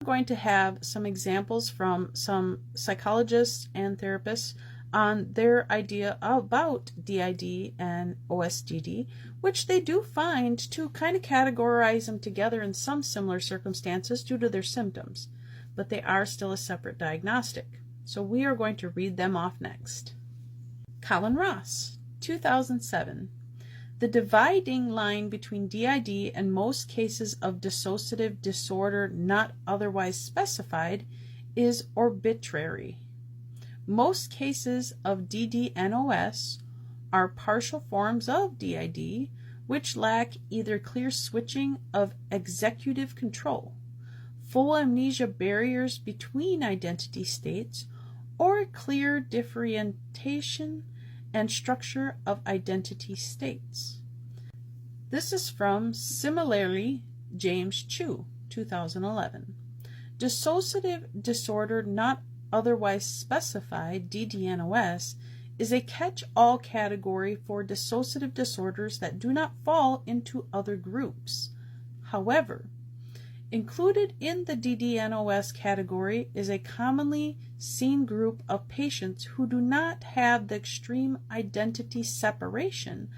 We're going to have some examples from some psychologists and therapists on their idea about DID and OSDD, which they do find to kind of categorize them together in some similar circumstances due to their symptoms, but they are still a separate diagnostic. So we are going to read them off next. Colin Ross, 2007. The dividing line between DID and most cases of dissociative disorder not otherwise specified is arbitrary. Most cases of DDNOS are partial forms of DID, which lack either clear switching of executive control, full amnesia barriers between identity states, or clear differentiation and structure of identity states. This is from similarly James Chu, 2011. Dissociative disorder not otherwise specified, DDNOS, is a catch-all category for dissociative disorders that do not fall into other groups. However, included in the DDNOS category is a commonly seen group of patients who do not have the extreme identity separation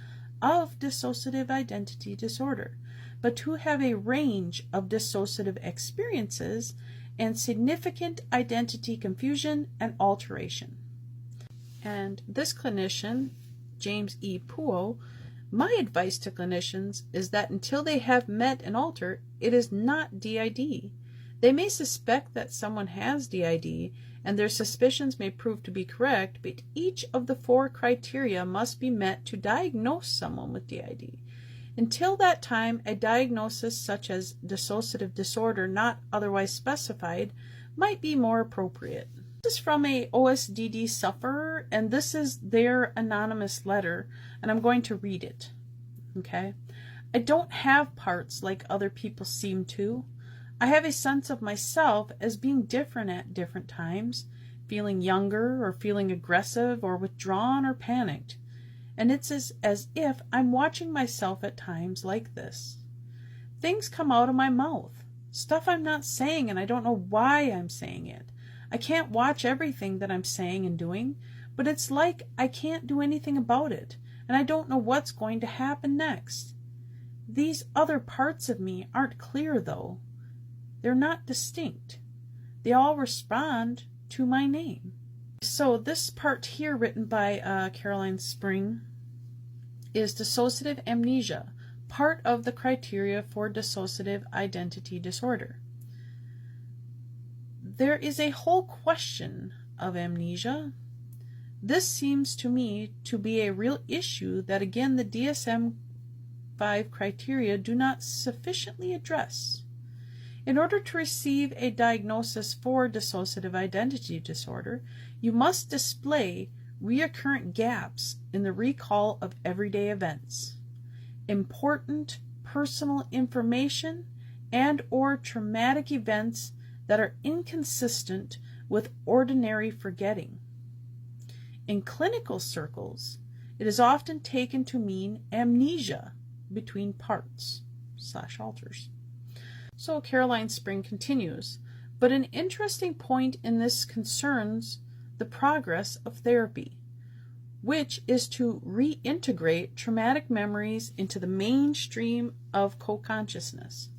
of dissociative identity disorder, but who have a range of dissociative experiences and significant identity confusion and alteration. And this clinician, James E. Puo, my advice to clinicians is that until they have met an alter, it is not DID. They may suspect that someone has DID, and their suspicions may prove to be correct, but each of the 4 criteria must be met to diagnose someone with DID. Until that time, a diagnosis such as dissociative disorder not otherwise specified might be more appropriate. This is from a OSDD sufferer, and this is their anonymous letter, and I'm going to read it. Okay? I don't have parts like other people seem to. I have a sense of myself as being different at different times, feeling younger or feeling aggressive or withdrawn or panicked. And it's as if I'm watching myself at times like this. Things come out of my mouth, stuff I'm not saying, and I don't know why I'm saying it. I can't watch everything that I'm saying and doing, but it's like I can't do anything about it, and I don't know what's going to happen next. These other parts of me aren't clear, though. They're not distinct. They all respond to my name. So this part here, written by Caroline Spring, is dissociative amnesia, part of the criteria for dissociative identity disorder. There is a whole question of amnesia. This seems to me to be a real issue that, again, the DSM-5 criteria do not sufficiently address. In order to receive a diagnosis for dissociative identity disorder, you must display recurrent gaps in the recall of everyday events, important personal information, and/or traumatic events that are inconsistent with ordinary forgetting. In clinical circles, it is often taken to mean amnesia between parts/alters. So Caroline Spring continues, but an interesting point in this concerns the progress of therapy, which is to reintegrate traumatic memories into the mainstream of co-consciousness.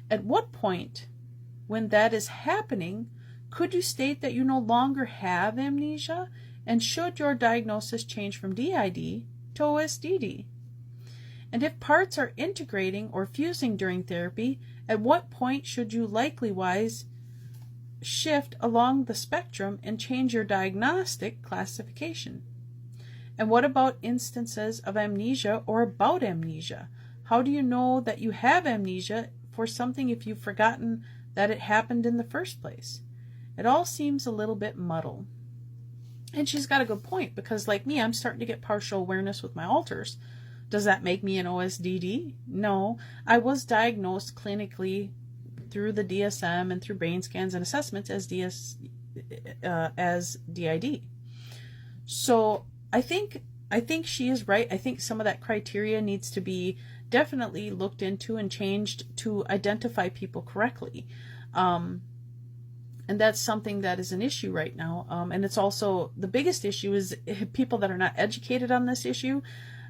At what point, when that is happening, could you state that you no longer have amnesia, and should your diagnosis change from DID to OSDD? And if parts are integrating or fusing during therapy, at what point should you likely-wise shift along the spectrum and change your diagnostic classification? And what about instances of amnesia or about amnesia? How do you know that you have amnesia for something if you've forgotten that it happened in the first place? It all seems a little bit muddled. And she's got a good point, because like me, I'm starting to get partial awareness with my alters. Does that make me an OSDD? No. I was diagnosed clinically through the DSM and through brain scans and assessments as DID. So I think she is right. I think some of that criteria needs to be definitely looked into and changed to identify people correctly. And that's something that is an issue right now. And it's also the biggest issue is people that are not educated on this issue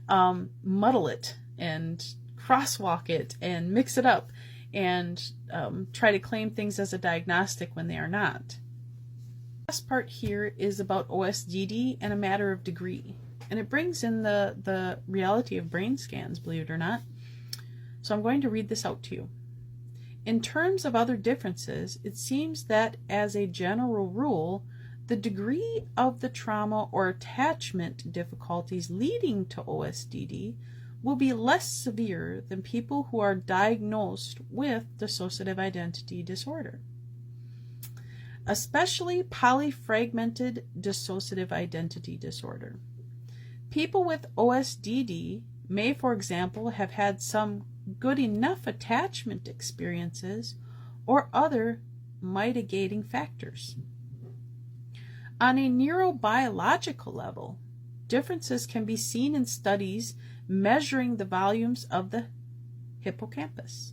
muddle it and crosswalk it and mix it up and try to claim things as a diagnostic when they are not. The last part here is about OSDD and a matter of degree. And it brings in the reality of brain scans, believe it or not. So I'm going to read this out to you. In terms of other differences, it seems that as a general rule, the degree of the trauma or attachment difficulties leading to OSDD will be less severe than people who are diagnosed with dissociative identity disorder, especially polyfragmented dissociative identity disorder. People with OSDD may, for example, have had some good enough attachment experiences or other mitigating factors. On a neurobiological level, differences can be seen in studies measuring the volumes of the hippocampus,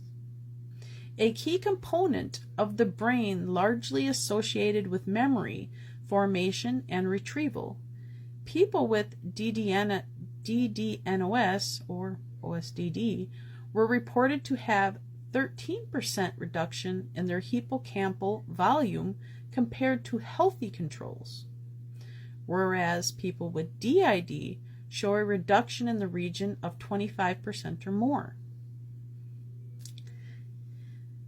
a key component of the brain largely associated with memory, formation, and retrieval. People with DDNOS or OSDD were reported to have 13% reduction in their hippocampal volume compared to healthy controls, whereas people with DID show a reduction in the region of 25% or more.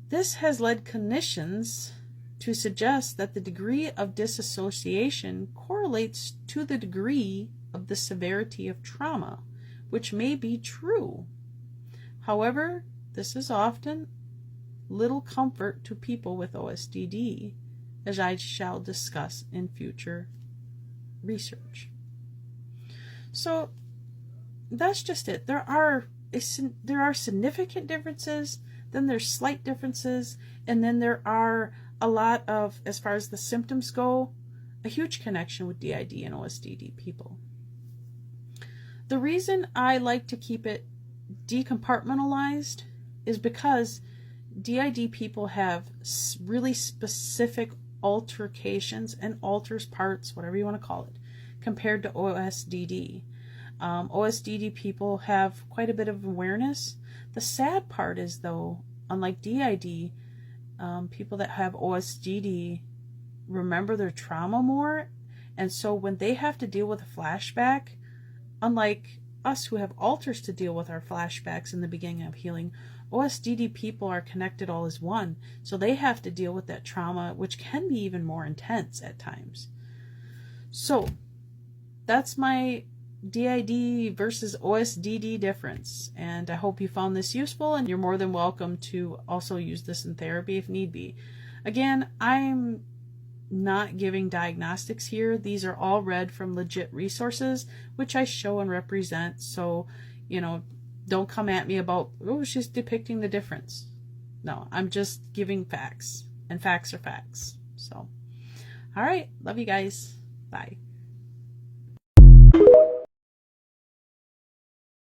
This has led clinicians to suggest that the degree of disassociation correlates to the degree of the severity of trauma, which may be true. However, this is often little comfort to people with OSDD, as I shall discuss in future research. So that's just it. There are significant differences, then there's slight differences, and then there are a lot of, as far as the symptoms go, a huge connection with DID and OSDD people. The reason I like to keep it decompartmentalized is because DID people have really specific altercations and alters parts, whatever you want to call it, compared to OSDD. OSDD people have quite a bit of awareness. The sad part is, though, unlike DID, people that have OSDD remember their trauma more, and so when they have to deal with a flashback, unlike us who have alters to deal with our flashbacks in the beginning of healing, OSDD people are connected all as one, so they have to deal with that trauma, which can be even more intense at times. So that's my DID versus OSDD difference, and I hope you found this useful, and you're more than welcome to also use this in therapy if need be. Again, I'm not giving diagnostics here. These are all read from legit resources, which I show and represent, so, don't come at me about, oh, she's depicting the difference. No, I'm just giving facts, and facts are facts. So, all right, love you guys. Bye.